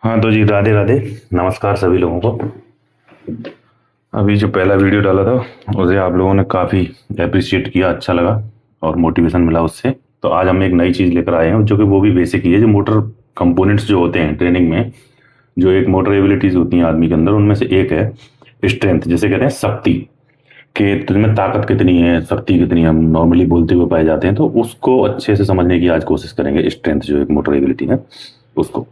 हाँ तो जी, राधे राधे। नमस्कार सभी लोगों को। अभी जो पहला वीडियो डाला था उसे आप लोगों ने काफ़ी अप्रिशिएट किया, अच्छा लगा और मोटिवेशन मिला उससे। तो आज हम एक नई चीज़ लेकर आए हैं जो कि वो भी बेसिक ही है। जो मोटर कंपोनेंट्स जो होते हैं ट्रेनिंग में, जो एक मोटर एबिलिटीज़ होती हैं आदमी के अंदर, उनमें से एक है स्ट्रेंथ, जिसे कहते हैं शक्ति। कि तुझमें ताकत कितनी है, शक्ति कितनी है, हम नॉर्मली बोलते हुए पाए जाते हैं। तो उसको अच्छे से समझने की आज कोशिश करेंगे। स्ट्रेंथ जो एक मोटर एबिलिटी है उसको।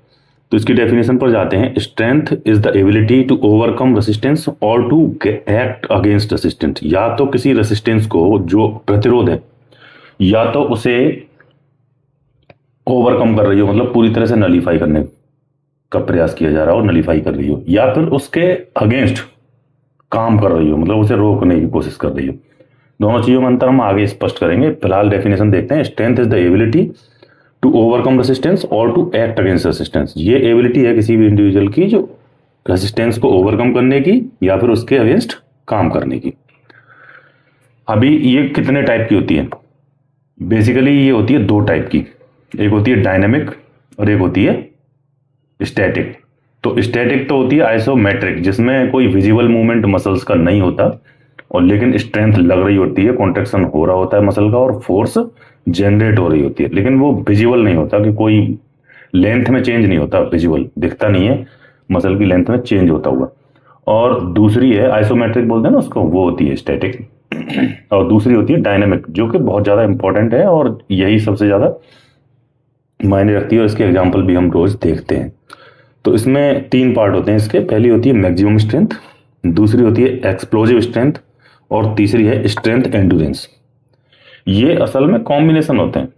तो इसकी डेफिनेशन पर जाते हैं। Strength is the ability to overcome resistance और टू एक्ट अगेंस्ट रेसिस्टेंस। या तो किसी रेसिस्टेंस को, जो प्रतिरोध है, या तो उसे ओवरकम कर रही हो, मतलब पूरी तरह से नलीफाई करने का प्रयास किया जा रहा हो, नलीफाई कर रही हो, या फिर उसके अगेंस्ट काम कर रही हो, मतलब उसे रोकने की कोशिश कर रही हो। दोनों चीजों में अंतर हम आगे स्पष्ट करेंगे। फिलहाल डेफिनेशन देखते हैं। Strength is the ability to overcome resistance और टू एक्ट अगेंस्ट रेसिस्टेंस। ये एबिलिटी है किसी भी इंडिविजुअल की जो रेसिस्टेंस को ओवरकम करने की या फिर उसके अगेंस्ट काम करने की। अभी ये कितने टाइप की होती है? बेसिकली ये होती है दो टाइप की। एक होती है डायनेमिक और एक होती है स्टैटिक। तो स्टैटिक तो होती है आइसोमेट्रिक, जिसमें कोई विजिबल मूवमेंट मसल्स का नहीं होता, और लेकिन स्ट्रेंथ लग रही होती है, कॉन्ट्रेक्शन हो रहा होता है मसल का और फोर्स जनरेट हो रही होती है, लेकिन वो विजिबल नहीं होता, कि कोई लेंथ में चेंज नहीं होता, विजिबल दिखता नहीं है मसल की लेंथ में चेंज होता हुआ। और दूसरी है आइसोमेट्रिक बोलते हैं ना उसको, वो होती है स्टैटिक। और दूसरी होती है डायनेमिक, जो कि बहुत ज्यादा इंपॉर्टेंट है और यही सबसे ज्यादा मायने रखती है, और इसके एग्जाम्पल भी हम रोज देखते हैं। तो इसमें तीन पार्ट होते हैं इसके। पहली होती है मैक्सिमम स्ट्रेंथ, दूसरी होती है एक्सप्लोजिव स्ट्रेंथ, और तीसरी है स्ट्रेंथ एंडुरेंस। ये असल में कॉम्बिनेशन होते हैं।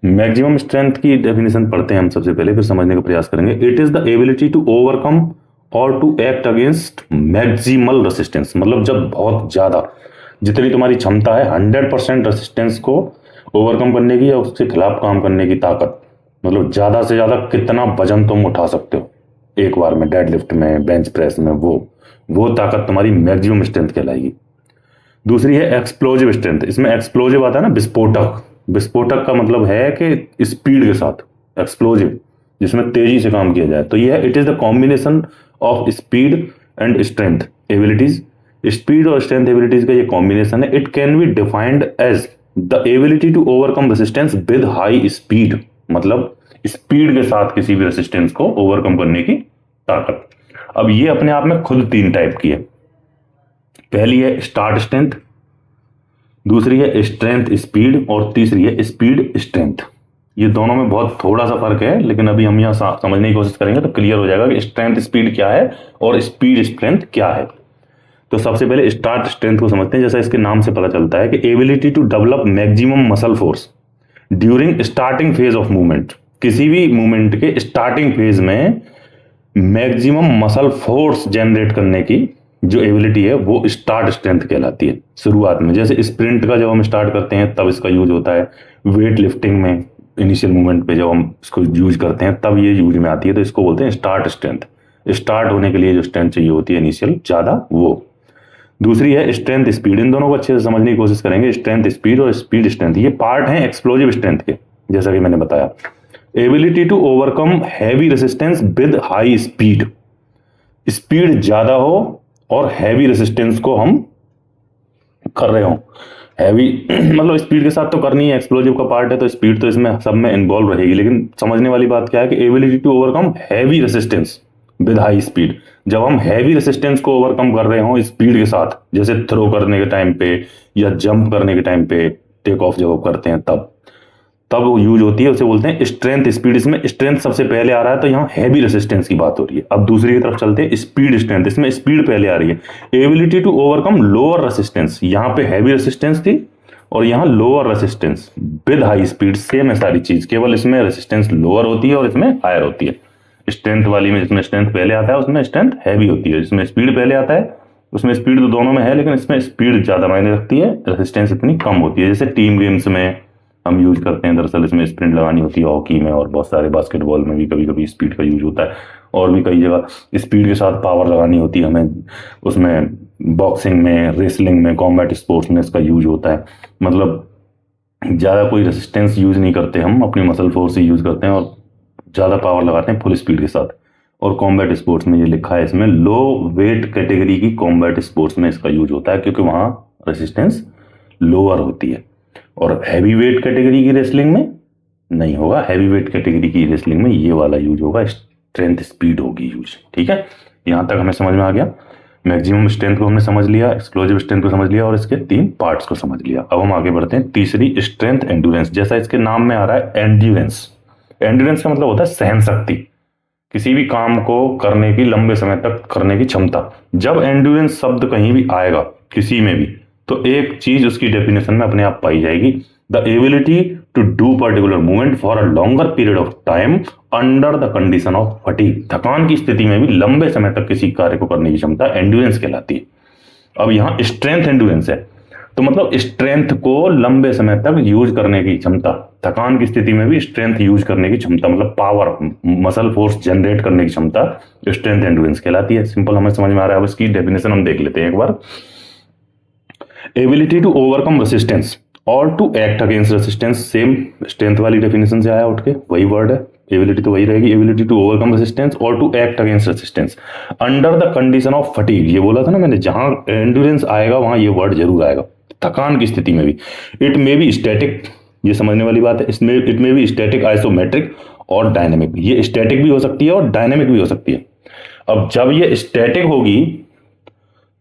मैक्सिमम स्ट्रेंथ की डेफिनेशन पढ़ते हैं हम सबसे पहले, फिर समझने का प्रयास करेंगे। It is the ability to overcome और to act against maximal resistance. मतलब जब बहुत ज्यादा, जितनी तुम्हारी क्षमता है 100% रेसिस्टेंस को ओवरकम करने की या उसके खिलाफ काम करने की ताकत, मतलब ज्यादा से ज्यादा कितना वजन तुम उठा सकते हो एक बार में, डेडलिफ्ट में, बेंच प्रेस में, वो ताकत तुम्हारी मैक्सिमम स्ट्रेंथ कहलाएगी। दूसरी है एक्सप्लोजिव स्ट्रेंथ। इसमें एक्सप्लोजिव आता है ना, विस्फोटक। विस्फोटक का मतलब है कि स्पीड के साथ, एक्सप्लोजिव जिसमें तेजी से काम किया जाए। तो ये है, it is the combination of speed and strength abilities. Speed और स्ट्रेंथ एबिलिटीज का ये कॉम्बिनेशन है। It can be defined as the ability to overcome resistance with high speed. मतलब स्पीड के साथ किसी भी रेसिस्टेंस को ओवरकम करने की ताकत। अब ये अपने आप में खुद तीन टाइप की है। पहली है स्टार्ट स्ट्रेंथ, दूसरी है स्ट्रेंथ स्पीड, और तीसरी है स्पीड स्ट्रेंथ। ये दोनों में बहुत थोड़ा सा फर्क है, लेकिन अभी हम यहाँ समझने की कोशिश करेंगे तो क्लियर हो जाएगा कि स्ट्रेंथ स्पीड क्या है और स्पीड स्ट्रेंथ क्या है। तो सबसे पहले स्टार्ट स्ट्रेंथ को समझते हैं। जैसा इसके नाम से पता चलता है कि ability to develop maximum muscle force during starting phase of movement. किसी भी मूवमेंट के स्टार्टिंग फेज में मैक्सिमम मसल फोर्स जनरेट करने की जो एबिलिटी है वो स्टार्ट स्ट्रेंथ कहलाती है। शुरुआत में, जैसे स्प्रिंट का जब हम स्टार्ट करते हैं तब इसका यूज होता है। वेट लिफ्टिंग में इनिशियल मूवमेंट पे जब हम इसको यूज करते हैं तब ये यूज में आती है, तो इसको बोलते हैं स्टार्ट स्ट्रेंथ। स्टार्ट होने के लिए जो स्ट्रेंथ चाहिए होती है इनिशियल ज्यादा, वो। दूसरी है स्ट्रेंथ स्पीड। इन दोनों को अच्छे से समझने की कोशिश करेंगे। स्ट्रेंथ स्पीड और स्पीड स्ट्रेंथ ये पार्ट हैं एक्सप्लोजिव स्ट्रेंथ के, जैसा कि मैंने बताया। Ability to overcome heavy resistance with high speed. Speed ज्यादा हो और हैवी रेसिस्टेंस को हम कर रहे हो। हैवी मतलब स्पीड के साथ तो करनी है, एक्सप्लोजिव का पार्ट है, तो स्पीड तो इसमें सब में इन्वॉल्व रहेगी। लेकिन समझने वाली बात क्या है कि ability to overcome heavy resistance with high speed. जब हम हैवी रेसिस्टेंस को ओवरकम कर रहे हो स्पीड के साथ, जैसे थ्रो करने के टाइम पे या जंप करने के टाइम पे, टेक ऑफ जब करते हैं तब वो यूज होती है, उसे बोलते हैं स्ट्रेंथ स्पीड। इसमें स्ट्रेंथ सबसे पहले आ रहा है, तो यहाँ हैवी रेसिस्टेंस की बात हो रही है। अब दूसरी की तरफ चलते हैं, स्पीड स्ट्रेंथ। इसमें स्पीड पहले आ रही है। Ability to overcome lower resistance. यहाँ पे हैवी रेसिस्टेंस थी और यहाँ lower resistance with high speed. Same है सारी चीज, केवल इसमें रेसिस्टेंस लोअर होती है और इसमें हायर होती है। स्ट्रेंथ वाली में जिसमें स्ट्रेंथ पहले आता है उसमें स्ट्रेंथ हैवी होती है। जिसमें स्पीड पहले आता है उसमें स्पीड तो दोनों में है, लेकिन इसमें स्पीड ज्यादा मायने रखती है, रेसिस्टेंस इतनी कम होती है। जैसे टीम गेम्स में हम यूज करते हैं, दरअसल इसमें स्प्रिंट लगानी होती है। हॉकी में और बहुत सारे बास्केटबॉल में भी कभी कभी स्पीड का यूज होता है, और भी कई जगह स्पीड के साथ पावर लगानी होती है हमें। उसमें बॉक्सिंग में, रेसलिंग में, कॉम्बैट स्पोर्ट्स में इसका यूज होता है। मतलब ज़्यादा कोई रेसिस्टेंस यूज नहीं करते हम, अपनी मसल फोर्स ही यूज करते हैं और ज़्यादा पावर लगाते हैं फुल स्पीड के साथ। और कॉम्बैट स्पोर्ट्स में ये लिखा है इसमें लो वेट कैटेगरी की कॉम्बैट स्पोर्ट्स में इसका यूज होता है, क्योंकि वहां रेसिस्टेंस लोअर होती है। और हैवी वेट कैटेगरी की रेसलिंग में नहीं होगा, हैवी वेट कैटेगरी की रेसलिंग में ये वाला यूज होगा, स्ट्रेंथ स्पीड होगी यूज। ठीक है, यहां तक हमें समझ में आ गया। मैक्सिमम स्ट्रेंथ को हमने समझ लिया, एक्सप्लोजिव स्ट्रेंथ को समझ लिया और इसके 3 पार्ट्स को समझ लिया। अब हम आगे बढ़ते हैं तीसरी, स्ट्रेंथ एंड्योरेंस। जैसा इसके नाम में आ रहा है एंड्योरेंस, एंड्योरेंस का मतलब होता है सहन शक्ति, किसी भी काम को करने की, लंबे समय तक करने की क्षमता। जब एंड्योरेंस शब्द कहीं भी आएगा किसी में भी, तो एक चीज उसकी डेफिनेशन में अपने आप पाई जाएगी, the ability to do particular movement for a longer period of time under the condition of fatigue. थकान की स्थिति में भी लंबे समय तक किसी कार्य को करने की क्षमता एंड्योरेंस कहलाती है। अब यहाँ स्ट्रेंथ एंड्योरेंस है, तो मतलब स्ट्रेंथ को लंबे समय तक यूज करने की क्षमता, थकान की स्थिति में भी स्ट्रेंथ यूज करने की क्षमता, मतलब पावर, मसल फोर्स जनरेट करने की क्षमता स्ट्रेंथ एंड्योरेंस कहलाती है। सिंपल हमें समझ में आ रहा है। अब इसकी डेफिनेशन हम देख लेते हैं एक बार। एबिलिटी टू ओवरकम रेसिस्टेंस और to act against resistance, same strength वाली डेफिनेशन से आया उठ के, वही वर्ड है, एबिलिटी तो वही रहेगी। एबिलिटी टू ओवरकम रेसिस्टेंस और to act against resistance under the condition of fatigue. ये बोला था ना मैंने, जहां एंड्योरेंस आएगा वहां ये वर्ड जरूर आएगा, थकान की स्थिति में भी। इट मे बी स्टैटिक, ये समझने वाली बात है, इसमें it may be static, isometric और डायनेमिक। ये स्टैटिक भी हो सकती है और डायनेमिक भी हो सकती है। अब जब ये स्टैटिक होगी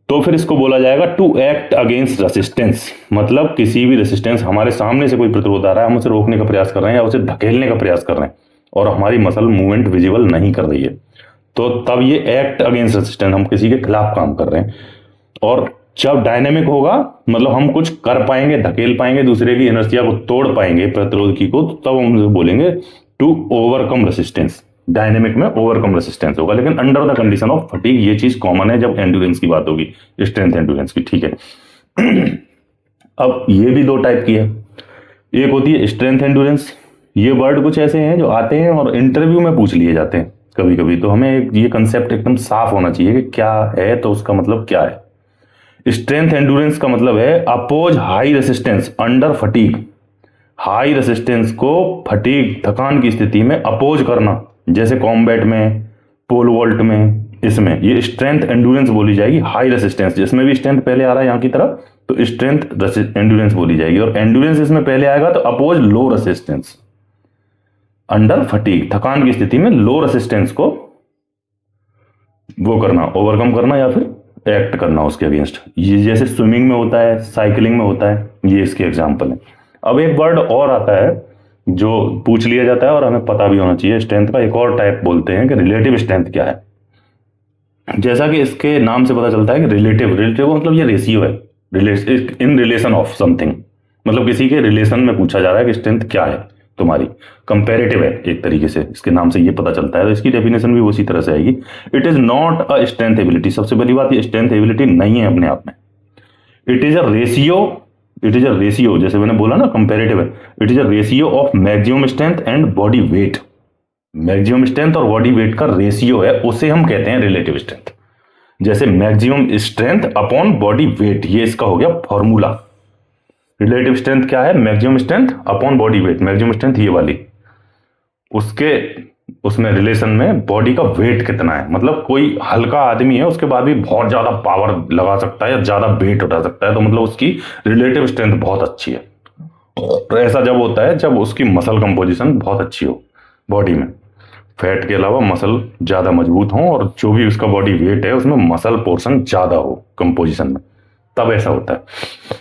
तो फिर इसको बोला जाएगा टू एक्ट अगेंस्ट रेसिस्टेंस, मतलब किसी भी रेसिस्टेंस, हमारे सामने से कोई प्रतिरोध आ रहा है, हम उसे रोकने का प्रयास कर रहे हैं या उसे धकेलने का प्रयास कर रहे हैं और हमारी मसल मूवमेंट विजिबल नहीं कर रही है, तो तब ये एक्ट अगेंस्ट रेसिस्टेंस, हम किसी के खिलाफ काम कर रहे हैं। और जब डायनेमिक होगा, मतलब हम कुछ कर पाएंगे, धकेल पाएंगे, दूसरे की इनर्शिया को तोड़ पाएंगे, प्रतिरोध की को, तब हम बोलेंगे टू ओवरकम रेसिस्टेंस। डायनेमिक में ओवरकम रेसिस्टेंस होगा, लेकिन under the condition of fatigue. ये चीज कॉमन है जब एंड्योरेंस की बात होगी, स्ट्रेंथ एंड्योरेंस की। ठीक है, अब ये भी 2 टाइप की है। एक होती है स्ट्रेंथ एंड्योरेंस। ये वर्ड कुछ ऐसे हैं जो आते हैं और इंटरव्यू में पूछ लिए जाते हैं कभी कभी, तो हमें ये कंसेप्ट एकदम साफ होना चाहिए कि क्या है, तो उसका मतलब क्या है। स्ट्रेंथ एंड्योरेंस का मतलब है oppose high resistance under fatigue. High resistance को फटीग, थकान की स्थिति में अपोज करना, जैसे कॉम्बैट में, पोल वॉल्ट में, इसमें ये स्ट्रेंथ एंड्योरेंस बोली जाएगी। हाई रेसिस्टेंस, जिसमें भी स्ट्रेंथ पहले आ रहा है यहां की तरफ, तो स्ट्रेंथ एंड्योरेंस बोली जाएगी। और एंड्योरेंस इसमें पहले आएगा तो अपोज लो रेसिस्टेंस अंडर फटीग, थकान की स्थिति में लो रेसिस्टेंस को वो करना, ओवरकम करना या फिर एक्ट करना उसके अगेंस्ट। ये जैसे स्विमिंग में होता है, साइकिलिंग में होता है, ये इसके एग्जाम्पल है। अब एक वर्ड और आता है जो पूछ लिया जाता है और हमें पता भी होना चाहिए स्ट्रेंथ का, एक और टाइप बोलते हैं कि रिलेटिव स्ट्रेंथ क्या है। जैसा कि इसके नाम से पता चलता है कि रिलेटिव, रिलेटिव मतलब ये रेशियो है, इन रिलेशन ऑफ समथिंग, मतलब किसी के रिलेशन में पूछा जा रहा है कि स्ट्रेंथ क्या है तुम्हारी, कंपेरेटिव है एक तरीके से, इसके नाम से ये पता चलता है। तो इसकी डेफिनेशन भी उसी तरह से आएगी। It is not a strength ability. सबसे पहली बात, ये स्ट्रेंथ एबिलिटी नहीं है अपने आप में, it is a ratio. It is a ratio, जैसे मैंने बोला ना कंपेरेटिव है, it is a ratio of maximum strength and body weight. Maximum strength और बॉडी वेट का रेशियो है, उसे हम कहते हैं रिलेटिव स्ट्रेंथ। जैसे maximum strength upon body weight, ये इसका हो गया फॉर्मूला। रिलेटिव स्ट्रेंथ क्या है? Maximum strength upon body weight. Maximum strength ये वाली, उसके उसमें रिलेशन में बॉडी का वेट कितना है, मतलब कोई हल्का आदमी है उसके बाद भी बहुत ज्यादा पावर लगा सकता है या ज्यादा वेट उठा सकता है, तो मतलब उसकी रिलेटिव स्ट्रेंथ बहुत अच्छी है। तो ऐसा जब होता है जब उसकी मसल कंपोजिशन बहुत अच्छी हो, बॉडी में फैट के अलावा मसल ज्यादा मजबूत हो और जो भी उसका बॉडी वेट है उसमें मसल पोर्शन ज्यादा हो कंपोजिशन में, तब ऐसा होता है,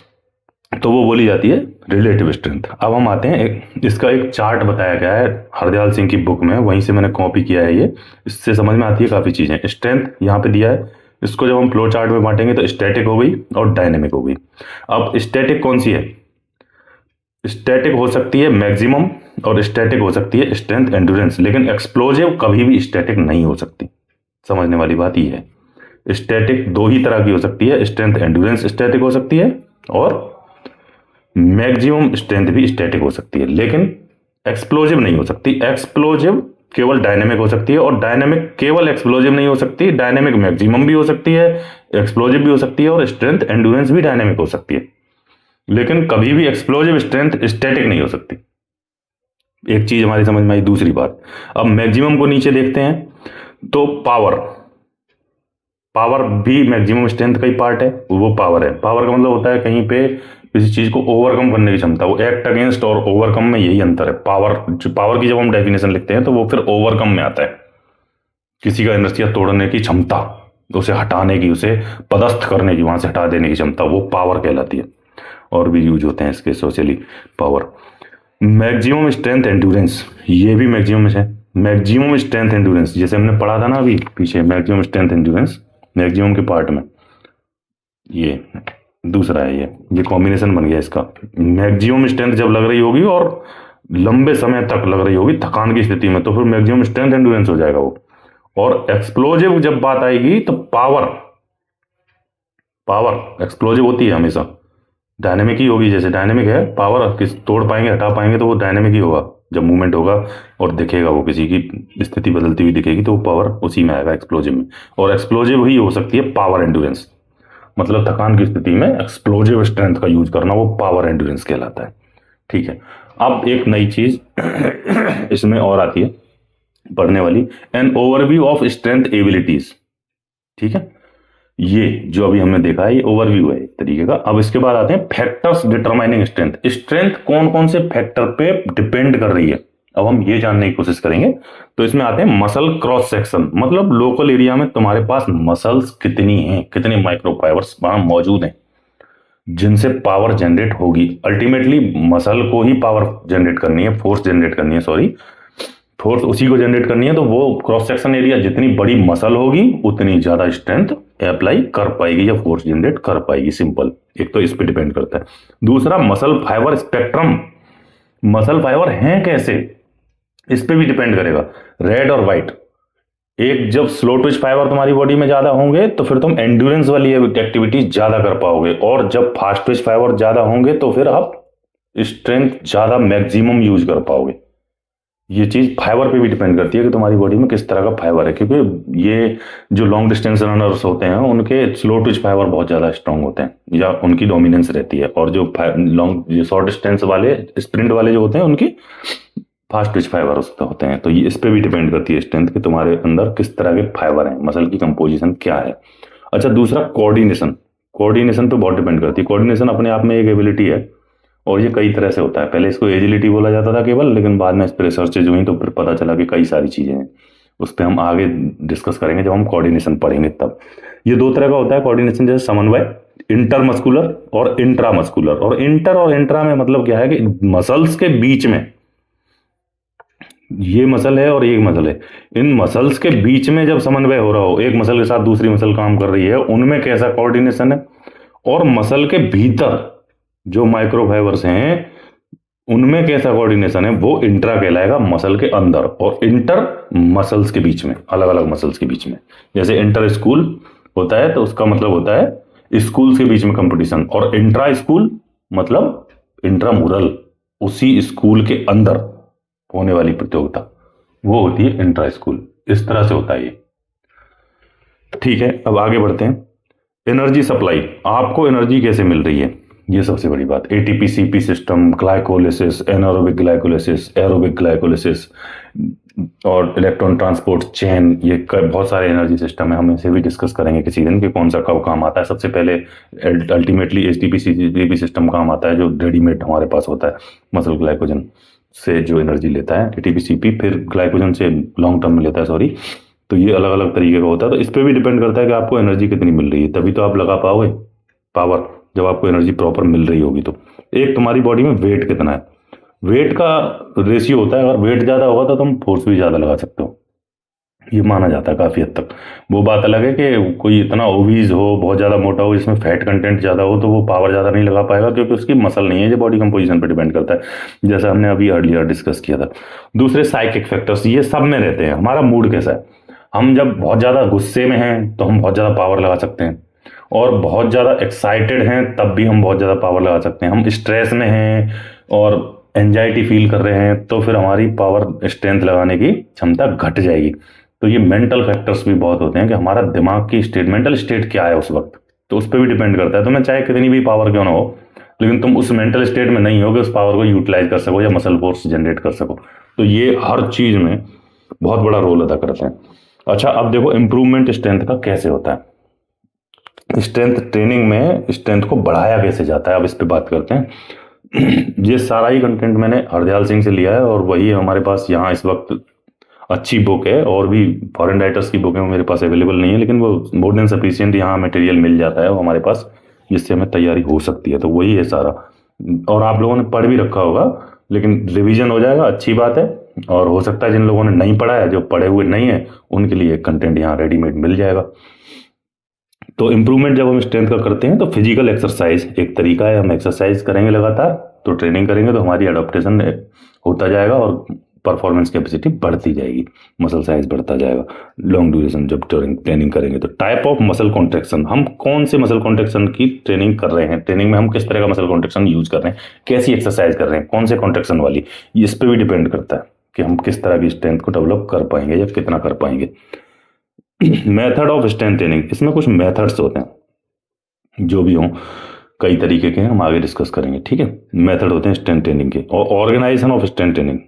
तो वो बोली जाती है रिलेटिव स्ट्रेंथ। अब हम आते हैं, इसका एक चार्ट बताया गया है हरदयाल सिंह की बुक में, वहीं से मैंने कॉपी किया है ये, इससे समझ में आती है काफ़ी चीज़ें। स्ट्रेंथ यहाँ पे दिया है, इसको जब हम फ्लो चार्ट में बांटेंगे तो स्टैटिक हो गई और डायनेमिक हो गई। अब स्टैटिक कौन सी है? स्टैटिक हो सकती है मैक्सिमम और स्टैटिक हो सकती है स्ट्रेंथ एंड्योरेंस, लेकिन एक्सप्लोजिव कभी भी स्टैटिक नहीं हो सकती। समझने वाली बात ये है। स्टैटिक 2 ही तरह की हो सकती है, स्ट्रेंथ एंड्योरेंस स्टैटिक हो सकती है और मैक्सिमम स्ट्रेंथ भी स्टैटिक हो सकती है, लेकिन एक्सप्लोजिव नहीं हो सकती। एक्सप्लोजिव केवल डायनेमिक हो सकती है और डायनेमिक केवल एक्सप्लोजिव नहीं हो सकती, डायनेमिक मैक्सिमम भी हो सकती है, एक्सप्लोजिव भी हो सकती है और स्ट्रेंथ एंड्योरेंस भी डायनेमिक हो सकती है, लेकिन कभी भी एक्सप्लोजिव स्ट्रेंथ स्टैटिक नहीं हो सकती। एक चीज हमारी समझ में आई। दूसरी बात, अब मैक्सिमम को नीचे देखते हैं तो पावर, पावर भी मैक्सिमम स्ट्रेंथ का ही पार्ट है, वो पावर है। पावर का मतलब होता है कहीं पे किसी चीज को ओवरकम करने की क्षमता, वो एक्ट अगेंस्ट और ओवरकम में यही अंतर है। पावर, पावर की जब हम डेफिनेशन लिखते हैं तो वो फिर ओवरकम में आता है, किसी का इनर्शिया तोड़ने की क्षमता, उसे हटाने की, उसे पदस्थ करने की, वहां से हटा देने की क्षमता, वो पावर कहलाती है। और भी यूज होते हैं इसके socially power. Maximum strength endurance, ये भी मैक्सिमम है। मैक्सिमम स्ट्रेंथ एंड्योरेंस जैसे हमने पढ़ा था ना अभी पीछे, मैक्सिमम स्ट्रेंथ एंड्योरेंस मैक्सिमम के पार्ट में, ये दूसरा है। ये कॉम्बिनेशन बन गया इसका। मैक्सिमम स्ट्रेंथ जब लग रही होगी और लंबे समय तक लग रही होगी थकान की स्थिति में, तो फिर मैक्सिमम स्ट्रेंथ एंड्योरेंस हो जाएगा वो। और एक्सप्लोजिव जब बात आएगी तो पावर, पावर एक्सप्लोजिव होती है हमेशा, डायनेमिक ही होगी। जैसे डायनेमिक है, पावर किस तोड़ पाएंगे हटा पाएंगे तो वो डायनेमिक ही होगा। जब मूवमेंट होगा और दिखेगा, वो किसी की स्थिति बदलती हुई दिखेगी तो वो पावर उसी में आएगा, एक्सप्लोजिव में। और एक्सप्लोजिव ही हो सकती है पावर एंड्योरेंस, मतलब थकान की स्थिति में एक्सप्लोजिव स्ट्रेंथ का यूज करना, वो पावर एंड्योरेंस कहलाता है। ठीक है, अब एक नई चीज इसमें और आती है पढ़ने वाली, an overview of strength abilities. ठीक है, ये जो अभी हमने देखा है ये ओवरव्यू है एक तरीके का। अब इसके बाद आते हैं फैक्टर्स डिटरमाइनिंग स्ट्रेंथ। स्ट्रेंथ कौन कौन से फैक्टर पे डिपेंड कर रही है, अब हम ये जानने की कोशिश करेंगे। तो इसमें आते हैं मसल क्रॉस सेक्शन, मतलब लोकल एरिया में तुम्हारे पास मसल्स कितनी हैं, कितने माइक्रोफाइबर्स वहां मौजूद हैं जिनसे पावर जनरेट होगी। अल्टीमेटली मसल को ही पावर जनरेट करनी है, फोर्स जनरेट करनी है, सॉरी, फोर्स उसी को जनरेट करनी है। तो वो क्रॉस सेक्शन एरिया जितनी बड़ी मसल होगी उतनी ज्यादा स्ट्रेंथ अप्लाई कर पाएगी या फोर्स जनरेट कर पाएगी। सिंपल, एक तो इस पे डिपेंड करता है। दूसरा muscle fibre spectrum, muscle fibre हैं कैसे, इस पे भी डिपेंड करेगा, रेड और व्हाइट। एक जब स्लो ट्विच फाइबर तुम्हारी बॉडी में ज्यादा होंगे तो फिर तुम एंड्योरेंस वाली एक्टिविटी ज्यादा कर पाओगे, और जब फास्ट ट्विच फाइबर ज्यादा होंगे तो फिर आप स्ट्रेंथ ज्यादा मैक्सिमम यूज कर पाओगे। ये चीज फाइबर पे भी डिपेंड करती है कि तुम्हारी बॉडी में किस तरह का फाइबर है, क्योंकि ये जो लॉन्ग डिस्टेंस रनर्स होते हैं उनके स्लो ट्विच फाइबर बहुत ज्यादा स्ट्रांग होते हैं या उनकी डोमिनेंस रहती है, और जो लॉन्ग शॉर्ट डिस्टेंस वाले स्प्रिंट वाले जो होते हैं उनकी फास्ट ट्विच फाइबर होते हैं। तो ये इस पे भी डिपेंड करती है स्ट्रेंथ कि तुम्हारे अंदर किस तरह के फाइबर हैं, मसल की कंपोजिशन क्या है। अच्छा, दूसरा कोऑर्डिनेशन, कोऑर्डिनेशन पे बहुत डिपेंड करती है। कोऑर्डिनेशन अपने आप में एक एबिलिटी है और ये कई तरह से होता है। पहले इसको एजिलिटी बोला जाता था केवल, लेकिन बाद में इस पर रिसर्चेज हुई तो फिर पता चला कि कई सारी चीजें हैं। उस पर हम आगे डिस्कस करेंगे जब हम कोऑर्डिनेशन पढ़ेंगे तब। ये दो तरह का होता है कोऑर्डिनेशन, जैसे समन्वय, इंटरमस्कुलर और इंट्रामस्कुलर। और इंट्रा में मतलब क्या है कि मसल्स के बीच में, ये मसल है और एक मसल है, इन मसल्स के बीच में जब समन्वय हो रहा हो, एक मसल के साथ दूसरी मसल काम कर रही है, उनमें कैसा कोऑर्डिनेशन है। और मसल के भीतर जो माइक्रोफाइबर्स हैं उनमें कैसा कोऑर्डिनेशन है, वो इंट्रा कहलाएगा, मसल के अंदर। और इंटर मसल्स के बीच में, अलग अलग मसल्स के बीच में। जैसे इंटर स्कूल होता है तो उसका मतलब होता है स्कूल के बीच में कंपटीशन, और इंट्रा स्कूल मतलब इंट्रामुरल, उसी स्कूल के अंदर होने वाली प्रतियोगिता, वो होती है इंट्रा स्कूल। इस तरह से होता है ये। ठीक है, अब आगे बढ़ते हैं। एनर्जी सप्लाई, आपको एनर्जी कैसे मिल रही है, ये सबसे बड़ी बात। ATP CP system, glycolysis, anaerobic glycolysis, aerobic glycolysis और इलेक्ट्रॉन ट्रांसपोर्ट चेन, ये बहुत सारे एनर्जी सिस्टम है। हम इसे भी डिस्कस करेंगे किसी दिन कि कौन सा कब काम आता है। सबसे पहले अल्टीमेटली एटीपी सीपी सिस्टम काम आता है, जो रेडीमेड हमारे पास होता है, मसल ग्लाइकोजन से जो एनर्जी लेता है एटीपी सीपी, फिर ग्लाइकोजन से लॉन्ग टर्म में लेता है, सॉरी। तो ये अलग अलग तरीके का होता है। तो इस पर भी डिपेंड करता है कि आपको एनर्जी कितनी मिल रही है, तभी तो आप लगा पाओगे पावर, जब आपको एनर्जी प्रॉपर मिल रही होगी। तो एक तुम्हारी बॉडी में वेट कितना है, वेट का रेशियो होता है। अगर वेट ज्यादा होगा तो तुम फोर्स भी ज्यादा लगा सकते हो, ये माना जाता है काफी हद तक। वो बात अलग है कि कोई इतना ओबीज हो, बहुत ज्यादा मोटा हो, जिसमें फैट कंटेंट ज्यादा हो, तो वो पावर ज्यादा नहीं लगा पाएगा, क्योंकि उसकी मसल नहीं है, जो बॉडी कंपोजिशन पर डिपेंड करता है, जैसा हमने अभी अर्लियर डिस्कस किया था। दूसरे साइकिक फैक्टर्स, ये सब में रहते हैं। हमारा मूड कैसा है, हम जब बहुत ज्यादा गुस्से में हैं तो हम बहुत ज्यादा पावर लगा सकते हैं, और बहुत ज्यादा एक्साइटेड हैं तब भी हम बहुत ज्यादा पावर लगा सकते हैं। हम स्ट्रेस में हैं और एंजाइटी फील कर रहे हैं तो फिर हमारी पावर स्ट्रेंथ लगाने की क्षमता घट जाएगी। तो ये मेंटल फैक्टर्स भी बहुत होते हैं कि हमारा दिमाग की स्टेट, मेंटल स्टेट क्या है उस वक्त, तो उस पर भी डिपेंड करता है। तुम्हें चाहे कितनी भी पावर क्यों ना हो, लेकिन तुम उस मेंटल स्टेट में नहीं हो कि उस पावर को यूटिलाइज कर सको या मसल फोर्स जनरेट कर सको। तो ये हर चीज में बहुत बड़ा रोल अदा करते हैं। अच्छा, अब देखो इम्प्रूवमेंट स्ट्रेंथ का कैसे होता है। स्ट्रेंथ ट्रेनिंग में स्ट्रेंथ को बढ़ाया कैसे जाता है, अब इस पे बात करते हैं। ये सारा ही कंटेंट मैंने हरदयाल सिंह से लिया है और वही हमारे पास यहाँ इस वक्त अच्छी बुक है। और भी फॉरेन राइटर्स की बुकें मेरे पास अवेलेबल नहीं है, लेकिन वो मोर देन सफिशियंट यहाँ मटेरियल मिल जाता है वो हमारे पास, जिससे हमें तैयारी हो सकती है। तो वही है सारा, और आप लोगों ने पढ़ भी रखा होगा, लेकिन रिवीजन हो जाएगा, अच्छी बात है। और हो सकता है जिन लोगों ने नहीं पढ़ा है, जो पढ़े हुए नहीं है, उनके लिए कंटेंट यहाँ रेडीमेड मिल जाएगा। तो इम्प्रूवमेंट जब हम स्ट्रेंथ का करते हैं तो फिजिकल एक्सरसाइज एक तरीका है। हम एक्सरसाइज करेंगे लगातार, तो ट्रेनिंग करेंगे तो हमारी अडोप्टेशन होता जाएगा और परफॉर्मेंस कैपेसिटी बढ़ती जाएगी, मसल साइज बढ़ता जाएगा लॉन्ग ड्यूरेशन जब ट्रेनिंग करेंगे। तो टाइप ऑफ मसल कॉन्ट्रेक्शन, हम कौन से मसल कॉन्ट्रेक्शन की ट्रेनिंग कर रहे हैं, ट्रेनिंग में हम किस तरह का मसल कॉन्ट्रेक्शन यूज कर रहे हैं, कैसी एक्सरसाइज कर रहे हैं, कौन से कॉन्ट्रेक्शन वाली, इस पर भी डिपेंड करता है कि हम किस तरह की स्ट्रेंथ को डेवलप कर पाएंगे या कितना कर पाएंगे। मेथड ऑफ स्ट्रेंथ ट्रेनिंग, इसमें कुछ मेथड्स होते हैं, जो भी हों कई तरीके के हैं, हम आगे डिस्कस करेंगे, ठीक है। मेथड होते हैं स्ट्रेंथ ट्रेनिंग के। और organisation of strength training,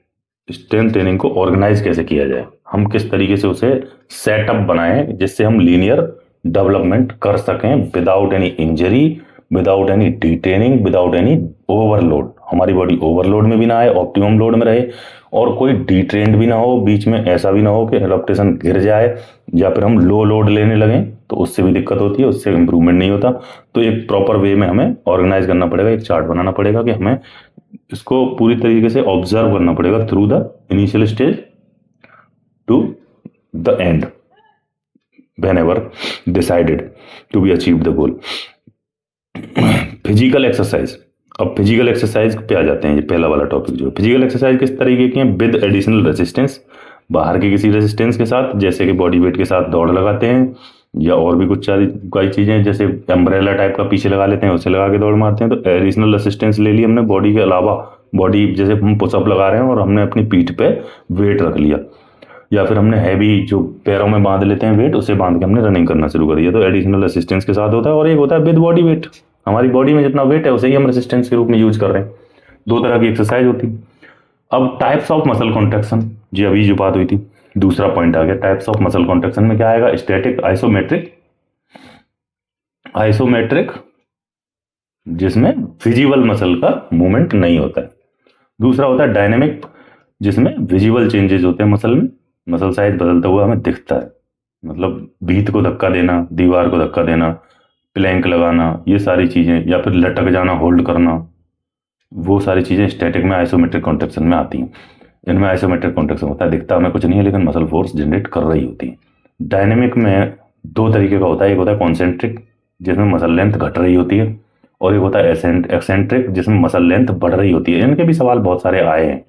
strength training को ऑर्गेनाइज कैसे किया जाए, हम किस तरीके से उसे सेटअप बनाएं जिससे हम लीनियर डेवलपमेंट कर सकें without any injury, without any detraining, without any overload. हमारी बॉडी ओवरलोड में भी ना आए, ऑप्टिमम लोड में रहे, और कोई डिट्रेंड भी ना हो बीच में, ऐसा भी ना हो कि एडॉप्टेशन गिर जाए या फिर हम लो लोड लेने लगें, तो उससे भी दिक्कत होती है, उससे इंप्रूवमेंट नहीं होता। तो एक प्रॉपर वे में हमें ऑर्गेनाइज करना पड़ेगा, एक चार्ट बनाना पड़ेगा कि हमें इसको पूरी तरीके से ऑब्जर्व करना पड़ेगा through the initial stage to the end whenever decided to be achieved the goal। Physical exercise, अब फिजिकल एक्सरसाइज पे आ जाते हैं। ये पहला वाला टॉपिक जो है, फिजिकल एक्सरसाइज किस तरीके की है, विद एडिशनल रेजिस्टेंस, बाहर के किसी रेजिस्टेंस के साथ, जैसे कि बॉडी वेट के साथ दौड़ लगाते हैं, या और भी कुछ सारी कई चीजें, जैसे अम्ब्रेला टाइप का पीछे लगा लेते हैं, उसे लगा के दौड़ मारते हैं। तो एडिशनल रेजिस्टेंस ले ली हमने बॉडी के अलावा, बॉडी जैसे हम पुशअप लगा रहे हैं और हमने अपनी पीठ पे वेट रख लिया, या फिर हमने हैवी जो पैरों में बांध लेते हैं वेट, उसे बांध के हमने रनिंग करना शुरू कर दिया। तो एडिशनल रेसिस्टेंस के साथ होता है। और एक होता है विद बॉडी वेट, हमारी बॉडी में जितना वेट है उसे ही हम रेसिस्टेंस के रूप में यूज कर रहे हैं। दो तरह की एक्सरसाइज होती है। अब टाइप्स ऑफ मसल कॉन्ट्रेक्शन, जी अभी जो बात हुई थी, दूसरा पॉइंट आ गया। टाइप्स ऑफ मसल कॉन्ट्रेक्शन में क्या आएगा, स्टैटिक, आइसोमेट्रिक, आइसोमेट्रिक जिसमें विजिबल मसल का मूवमेंट नहीं होता है। दूसरा होता है डायनेमिक, जिसमें विजिबल चेंजेस होते हैं मसल में, मसल साइज बदलता हुआ हमें दिखता है, मतलब भीत को धक्का देना, दीवार को धक्का देना, प्लैंक लगाना, ये सारी चीजें, या फिर लटक जाना, होल्ड करना, वो सारी चीजें स्टैटिक में आइसोमेट्रिक कॉन्ट्रेक्शन में आती हैं। इनमें आइसोमेट्रिक कॉन्ट्रेक्शन होता है, दिखता हमें कुछ नहीं है लेकिन मसल फोर्स जनरेट कर रही होती है। डायनेमिक में दो तरीके का होता है, एक होता है कॉन्सेंट्रिक जिसमें मसल लेंथ घट रही होती है, और एक होता है एक्सेंट्रिक जिसमें मसल लेंथ बढ़ रही होती है। इनके भी सवाल बहुत सारे आए हैं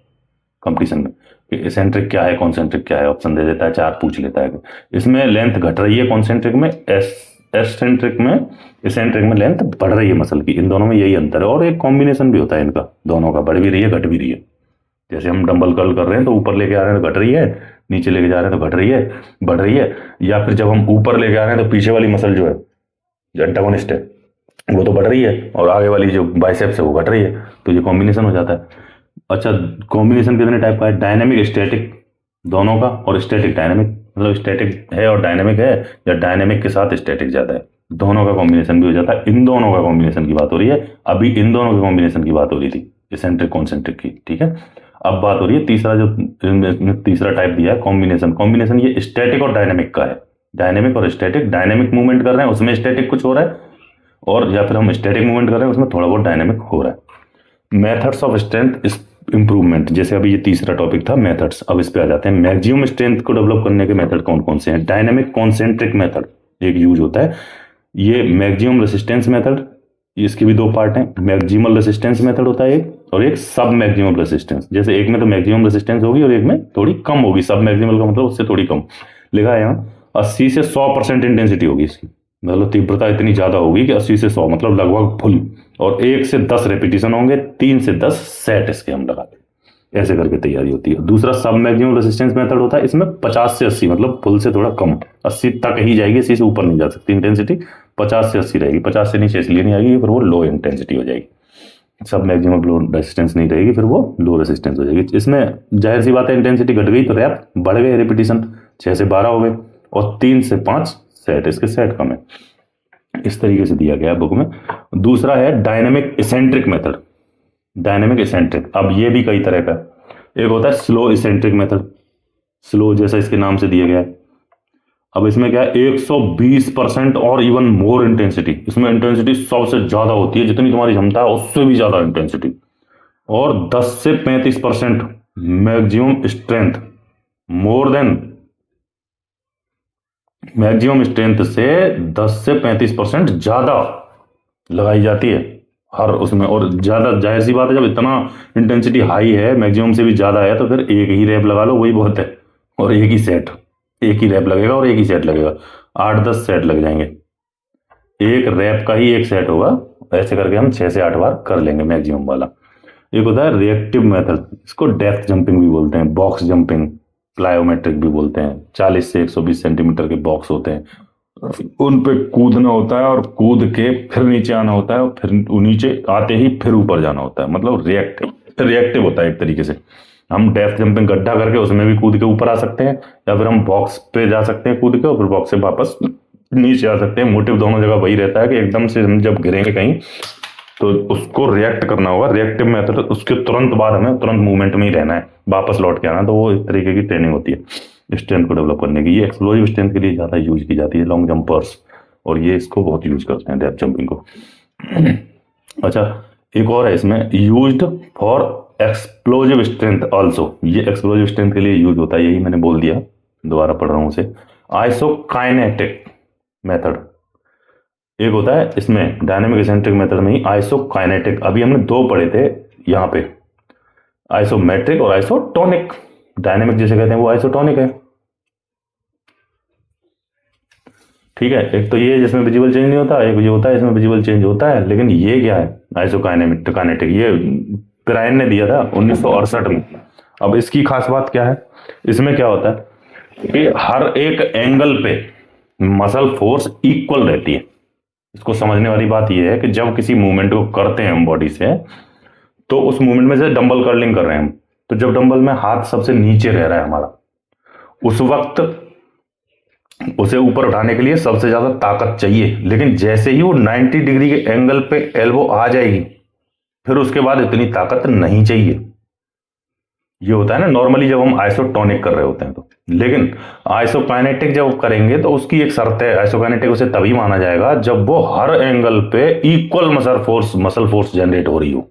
कंपटीशन में कि एसेंट्रिक क्या है, कॉन्सेंट्रिक क्या है, ऑप्शन दे देता है, चार पूछ लेता है। इसमें लेंथ घट रही है कॉन्सेंट्रिक में, एसेंट्रिक में लेंथ बढ़ रही है मसल की। इन दोनों में यही अंतर है, और एक कॉम्बिनेशन भी होता है इनका, दोनों का, बढ़ भी रही है घट भी रही है। जैसे हम डंबल कर्ल कर रहे हैं तो ऊपर लेके आ रहे हैं तो घट रही है, नीचे लेके जा रहे हैं तो घट रही है, बढ़ रही है। या फिर जब हम ऊपर लेके आ रहे हैं तो पीछे वाली मसल जो है, जो एंटागोनिस्ट है, वो तो बढ़ रही है, और आगे वाली जो बाइसेप्स है वो घट रही है। तो ये कॉम्बिनेशन हो जाता है। अच्छा, कॉम्बिनेशन कितने टाइप का है, डायनेमिक स्टैटिक दोनों का, और स्टैटिक डायनेमिक, मतलब स्टैटिक है और डायनेमिक है, या डायनेमिक के साथ स्टैटिक ज्यादा है, दोनों का कॉम्बिनेशन भी हो जाता है। इन दोनों का कॉम्बिनेशन की बात हो रही है अभी, इन दोनों के कॉम्बिनेशन की बात हो रही थी, एसेंट्रिक कॉन्सेंट्रिक की, ठीक है। अब बात हो रही है तीसरा, जो तीसरा टाइप दिया है कॉम्बिनेशन। कॉम्बिनेशन ये स्टैटिक और डायनेमिक का है, डायनेमिक और स्टैटिक, डायनेमिक मूवमेंट कर रहे हैं उसमें स्टैटिक कुछ हो रहा है, और या फिर हम स्टैटिक मूवमेंट कर रहे हैं उसमें थोड़ा बहुत डायनेमिक हो रहा है। मेथड्स ऑफ स्ट्रेंथ इंप्रूवमेंट, जैसे अभी ये तीसरा टॉपिक था मेथड्स, अब इस पे आ जाते हैं। मैक्सिमम स्ट्रेंथ को डेवलप करने के मेथड कौन कौन से हैं। डायनेमिक कॉन्सेंट्रिक मेथड एक यूज होता है, ये मैक्सिमम रेसिस्टेंस मेथड, इसके भी दो पार्ट हैं, मैक्सिमल रेसिस्टेंस मेथड होता है एक, और एक सब मैक्सिमम रेसिस्टेंस। जैसे एक में तो मैक्सिमम रेसिस्टेंस होगी और एक में थोड़ी कम होगी, सब मैक्सिमल का मतलब उससे थोड़ी कम। लिखा है यहाँ 80 से 100% इंटेंसिटी होगी इसकी, मतलब तीव्रता इतनी ज्यादा होगी कि 80 से 100 मतलब लगभग फुल, और 1 से 10 रेपिटेशन होंगे, 3 से 10 सेट इसके हम लगाते, ऐसे करके तैयारी होती है। दूसरा सब मैक्सिमम रेसिस्टेंस मेथड होता है, इसमें 50 से 80 मतलब फुल से थोड़ा कम, 80 तक ही जाएगी, 80 से ऊपर नहीं जा सकती इंटेंसिटी, 50 से 80 रहेगी। 50 से नीचे इसलिए नहीं आएगी फिर वो लो इंटेंसिटी हो जाएगी, सब मैक्सिमम लो रेसिस्टेंस नहीं रहेगी, फिर वो लो रेसिस्टेंस हो जाएगी। इसमें जाहिर सी बात है इंटेंसिटी घट गई तो रैप बढ़ गए, रेपिटेशन 6 से 12 हो गए, और 3 से 5 सेट, इसके सेट कम है। इस तरीके से दिया गया है बुक में। दूसरा है dynamic eccentric method. Dynamic eccentric, अब ये भी कई तरह का, एक होता है स्लो इसेंट्रिक मेथड, स्लो जैसा इसके नाम से दिया गया है। अब इसमें क्या है, 120% और इवन मोर इंटेंसिटी, इसमें इंटेंसिटी सबसे ज्यादा होती है, जितनी तुम्हारी क्षमता है उससे भी ज्यादा इंटेंसिटी, और 10 से 35% maximum strength, more than maximum strength से 10 से 35% ज्यादा लगाई जाती है हर उसमें। और ज्यादा, जाहिर सी बात है, जब इतना इंटेंसिटी हाई है, मैक्सिमम से भी ज्यादा है, तो फिर एक ही रैप लगा लो, वही बहुत है, और एक ही सेट, एक ही रैप लगेगा और एक ही सेट लगेगा, 8-10 सेट लग जाएंगे, एक रैप का ही एक सेट होगा। ऐसे करके हम 6 से 8 बार कर लेंगे मैक्सिमम वाला। एक होता है रिएक्टिव मेथड, इसको डेप्थ जंपिंग भी बोलते हैं, बॉक्स जंपिंग, प्लायोमेट्रिक भी बोलते हैं। 40 से 120 सेंटीमीटर के बॉक्स होते हैं, उन पे कूदना होता है, और कूद के फिर नीचे आना होता है, और फिर नीचे आते ही फिर ऊपर जाना होता है, मतलब रिएक्टिव होता है एक तरीके से। हम डेप्थ जंपिंग गड्ढा करके उसमें भी कूद के ऊपर आ सकते हैं, या फिर हम बॉक्स पे जा सकते हैं कूद के, और फिर बॉक्स से वापस नीचे आ सकते हैं। मोटिव दोनों जगह वही रहता है कि एकदम से हम जब गिरेंगे कहीं तो उसको रिएक्ट करना होगा, रिएक्टिव मेथड, उसके तुरंत बाद हमें तुरंत मूवमेंट में ही रहना है, वापस लौट के आना। तो वो एक तरीके की ट्रेनिंग होती है स्ट्रेंथ को डेवलप करने की। ये एक्सप्लोजिव स्ट्रेंथ के लिए ज्यादा यूज की जाती है, लॉन्ग जंपर्स, और ये इसको बहुत यूज करते हैं डेप्थ जंपिंग को। अच्छा, एक और है इसमें, used for explosive strength also, ये एक्सप्लोजिव स्ट्रेंथ के लिए यूज होता है, यही मैंने बोल दिया, दोबारा पढ़ रहा हूं उसे। आइसोकाइनेटिक मेथड एक होता है, इसमें डायनेमिक इसेंट्रिक मेथड में ही आइसोकाइनेटिक, अभी हमने 2 पढ़े थे यहाँ पे, आइसोमेट्रिक और आइसोटोनिक। डायनेमिक जिसे कहते हैं वो आइसोटोनिक है, ठीक है। एक तो ये जिसमें विजिबल चेंज नहीं होता, एक ये होता है इसमें विजिबल चेंज होता है। लेकिन ये क्या है, आइसोकाइनेटिक, ये पिरायन ने दिया था 1968 में। अब इसकी खास बात क्या है, इसमें क्या होता है कि हर एक एंगल पे मसल फोर्स इक्वल रहती है। इसको समझने वाली बात यह है कि जब किसी मूवमेंट को करते हैं हम बॉडी से, तो उस मूवमेंट में से डंबल कर्लिंग कर रहे हैं हम, तो जब डंबल में हाथ सबसे नीचे रह रहा है हमारा, उस वक्त उसे ऊपर उठाने के लिए सबसे ज्यादा ताकत चाहिए। लेकिन जैसे ही वो 90 डिग्री के एंगल पे एल्बो आ जाएगी, फिर उसके बाद इतनी ताकत नहीं चाहिए। ये होता है ना नॉर्मली जब हम आइसोटोनिक कर रहे होते हैं तो। लेकिन आइसोकाइनेटिक जब करेंगे तो उसकी एक शर्त है, आइसोकाइनेटिक उसे तभी माना जाएगा जब वो हर एंगल पे इक्वल मसल फोर्स जनरेट हो रही हो।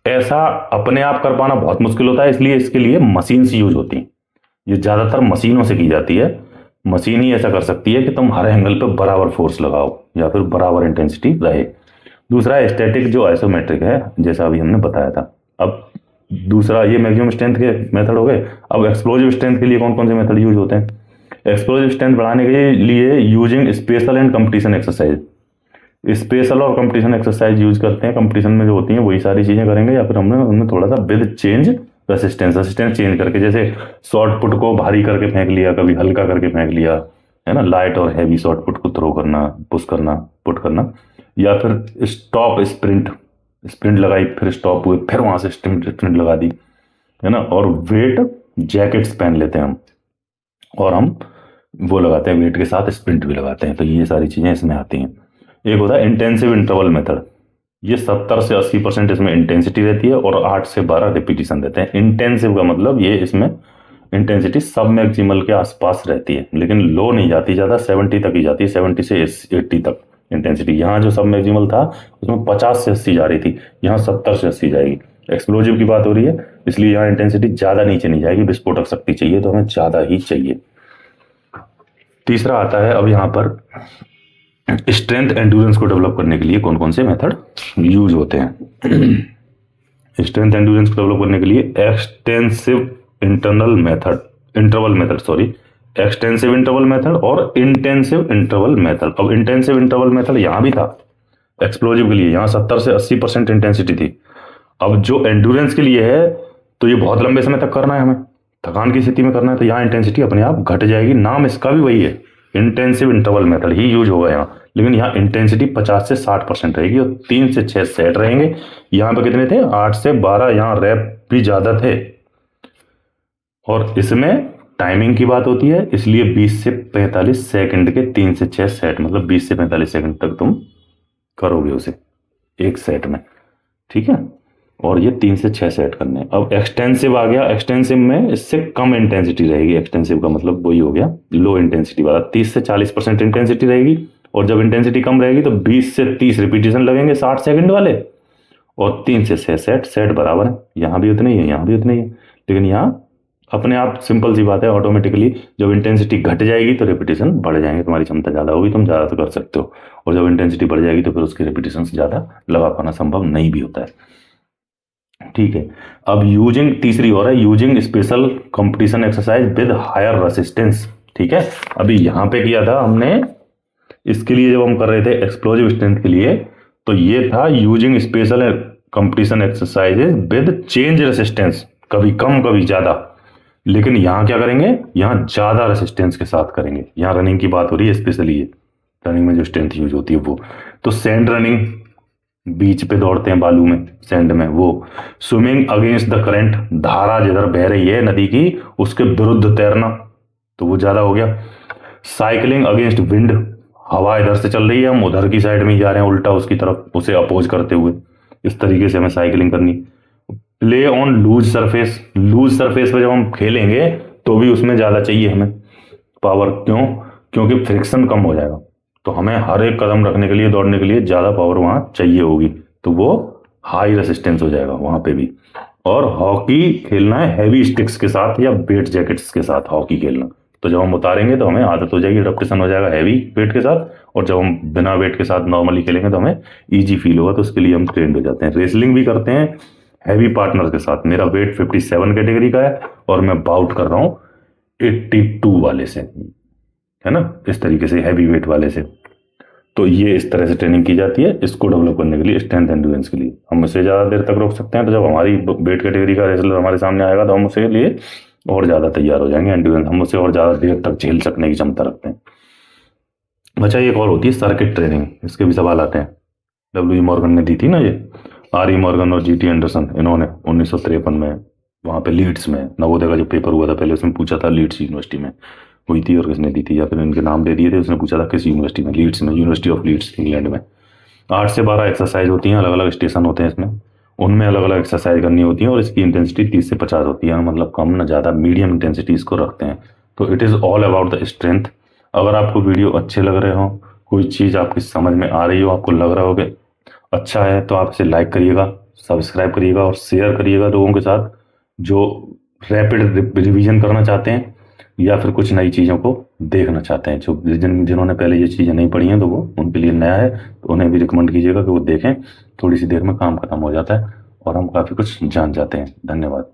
ऐसा अपने आप कर पाना बहुत मुश्किल होता है, इसलिए इसके लिए मशीन यूज होती है। ये ज्यादातर मशीनों से की जाती है, मशीन ही ऐसा कर सकती है कि तुम हर एंगल पे बराबर फोर्स लगाओ या फिर बराबर इंटेंसिटी रहे। दूसरा स्टैटिक जो आइसोमेट्रिक है, जैसा अभी हमने बताया था। अब दूसरा ये मैक्सिमम स्ट्रेंथ के मेथड हो गए। अब एक्सप्लोजिव स्ट्रेंथ के लिए कौन कौन से मेथड यूज होते हैं? एक्सप्लोजिव स्ट्रेंथ बढ़ाने के लिए using special and competition exercise, special और कंपटीशन एक्सरसाइज यूज करते हैं। कंपटीशन में जो होती है वही सारी चीजें करेंगे, या फिर हमने थोड़ा सा विद चेंज रेसिस्टेंस चेंज करके, जैसे शॉर्ट पुट को भारी करके फेंक लिया, कभी हल्का करके फेंक लिया, है ना, लाइट और हैवी शॉर्ट पुट को थ्रो करना, पुश करना, पुट करना, या फिर स्टॉप स्प्रिंट लगाई, फिर स्टॉप हुए, फिर वहां से स्प्रिंट लगा दी, है ना। और वेट जैकेट्स पहन लेते हैं हम, और हम वो लगाते हैं वेट के साथ स्प्रिंट भी लगाते हैं। तो ये सारी चीजें इसमें आती हैं। एक होता है इंटेंसिव इंटरवल मेथड, ये 70 से 80% इसमें इंटेंसिटी रहती है और 8 से 12 रिपीटिशन रहते हैं। इंटेंसिव का मतलब ये इसमें इंटेंसिटी सब मैक्सिमल के आसपास रहती है, लेकिन लो नहीं जाती ज्यादा, 70 तक ही जाती है, 70 से 80 तक इंटेंसिटी। यहाँ जो सब मैक्सिमल था उसमें 50 से 80 जा रही थी, यहाँ 70 से 80 जाएगी। एक्सप्लोजिव की बात हो रही है, इसलिए यहाँ इंटेंसिटी ज्यादा नीचे नहीं जाएगी, विस्फोटक शक्ति चाहिए तो हमें ज्यादा ही चाहिए। तीसरा आता है अब यहाँ पर स्ट्रेंथ एंड्योरेंस को डेवलप करने के लिए कौन कौन से मेथड यूज होते हैं। स्ट्रेंथ एंड्योरेंस को डेवलप करने के लिए एक्सटेंसिव इंटरवल मेथड और इंटेंसिव इंटरवल मेथड। अब इंटेंसिव इंटरवल मेथड यहां भी था एक्सप्लोजिव के लिए, यहां 70 से 80% इंटेंसिटी थी। अब जो एंड्योरेंस के लिए है तो ये बहुत लंबे समय तक करना है, हमें थकान की स्थिति में करना है, तो यहाँ इंटेंसिटी अपने आप घट जाएगी। नाम इसका भी वही है, इंटेंसिव इंटरवल मेथड ही यूज होगा यहाँ। लेकिन यहाँ इंटेंसिटी 50 से 60% रहेगी और 3 से 6 सेट रहेंगे। यहाँ पे कितने थे? 8 से 12, यहाँ रैप भी ज्यादा थे। और इसमें टाइमिंग की बात होती है, इसलिए 20 से 45 सेकंड के 3 से 6 सेट, मतलब 20 से 45 सेकंड तक तुम करोगे उसे एक सेट में, ठीक है। और ये 3 से 6 सेट करने हैं। अब एक्सटेंसिव आ गया, एक्सटेंसिव में इससे कम इंटेंसिटी रहेगी। एक्सटेंसिव का मतलब वही हो गया लो इंटेंसिटी वाला, 30 से 40% इंटेंसिटी रहेगी। और जब इंटेंसिटी कम रहेगी तो 20 से 30 रिपीटेशन लगेंगे 60 सेकंड वाले, और 3 से 6 सेट, सेट बराबर है, यहाँ भी उतने ही है, यहाँ भी उतने ही है। लेकिन यहाँ अपने आप सिंपल सी बात है, ऑटोमेटिकली जब इंटेंसिटी घट जाएगी तो रिपीटेशन बढ़ जाएंगे, तुम्हारी क्षमता ज़्यादा होगी, तुम ज़्यादा तो कर सकते हो। और जब इंटेंसिटी बढ़ जाएगी तो फिर उसके रिपीटेशन ज़्यादा लगा पाना संभव नहीं भी होता है, ठीक है। अब यूजिंग, तीसरी और है, using special competition exercise with higher resistance, ठीक है। अभी यहाँ पे किया था हमने, इसके लिए जब हम कर रहे थे एक्सप्लोजिव स्ट्रेंथ के लिए, तो ये था using special competition exercises with change resistance, कभी कम कभी ज्यादा। लेकिन यहाँ क्या करेंगे, यहाँ ज्यादा रेसिस्टेंस के साथ करेंगे। यहाँ रनिंग की बात हो रही है स्पेशली, ये रनिंग में जो स्ट्रेंथ यूज होती है वो। तो सैंड रनिंग, बीच पे दौड़ते हैं बालू में, सैंड में, वो। स्विमिंग अगेंस्ट द करंट, धारा जिधर बह रही है नदी की उसके विरुद्ध तैरना, तो वो ज्यादा हो गया। साइकिलिंग अगेंस्ट विंड, हवा इधर से चल रही है, हम उधर की साइड में जा रहे हैं उल्टा उसकी तरफ, उसे अपोज करते हुए, इस तरीके से हमें साइकिलिंग करनी। Play on loose surface, loose surface पे जब हम खेलेंगे तो भी उसमें ज्यादा चाहिए हमें पावर, क्यों? क्योंकि फ्रिक्शन कम हो जाएगा, तो हमें हर एक कदम रखने के लिए, दौड़ने के लिए ज्यादा पावर वहां चाहिए होगी, तो वो हाई रेसिस्टेंस हो जाएगा वहां पे भी। और हॉकी खेलना है हैवी स्टिक्स के साथ या वेट जैकेट्स के साथ, हॉकी खेलना, तो जब हम उतारेंगे तो हमें आदत हो जाएगी, एडेप्टेशन हो जाएगा हैवी वेट के साथ। और जब हम बिना वेट के साथ नॉर्मली खेलेंगे तो हमें ईजी फील होगा, तो उसके लिए हम ट्रेंड हो जाते हैं। रेसलिंग भी करते हैं हैवी पार्टनर के साथ। मेरा वेट 57 कैटेगरी का है और मैं बाउट कर रहा हूँ 82 वाले से, है ना, इस तरीके से हैवी वेट वाले से। तो ये इस तरह से ट्रेनिंग की जाती है इसको डेवलप करने के लिए, स्ट्रेंथ एंड्योरेंस के लिए। हम उससे ज़्यादा देर तक रोक सकते हैं, तो जब हमारी वेट कैटेगरी का रेसलर हमारे सामने आएगा तो हम उसके लिए और ज़्यादा तैयार हो जाएंगे, एंड्योरेंस, हम उससे और ज़्यादा देर तक झेल सकने की क्षमता रखते हैं। अच्छा, एक और होती है सर्किट ट्रेनिंग, इसके भी सवाल आते हैं। डब्ल्यू मॉर्गन ने दी थी ना ये, आर ई मॉर्गन और जी टी एंडरसन, इन्होंने 1953 में वहाँ पे लीड्स में नवोदय का जो पेपर हुआ था पहले, उसमें पूछा था लीड्स यूनिवर्सिटी में हुई थी, और किसने दी थी, या फिर इनके नाम दे दिए थे, उसने पूछा था किस यूनिवर्सिटी में, लीड्स में, यूनिवर्सिटी ऑफ लीड्स इंग्लैंड में। 8 से 12 एक्सरसाइज होती हैं, अलग अलग स्टेशन होते हैं इसमें, उनमें अलग अलग एक्सरसाइज करनी होती है, और इसकी इंटेंसिटी 30 से 50 होती है, मतलब कम ना ज़्यादा, मीडियम इंटेंसिटी इसको रखते हैं। तो it is all about the strength. अगर आपको वीडियो अच्छे लग रहे हो, कोई चीज़ आपकी समझ में आ रही हो, आपको लग रहा हो कि अच्छा है, तो आप इसे लाइक करिएगा, सब्सक्राइब करिएगा और शेयर करिएगा लोगों के साथ जो रैपिड रिवीजन करना चाहते हैं या फिर कुछ नई चीज़ों को देखना चाहते हैं। जो जिन्होंने पहले ये चीज़ें नहीं पढ़ी हैं तो वो उनके लिए नया है, तो उन्हें भी रिकमेंड कीजिएगा कि वो देखें। थोड़ी सी देर में काम खत्म हो जाता है और हम काफ़ी कुछ जान जाते हैं। धन्यवाद।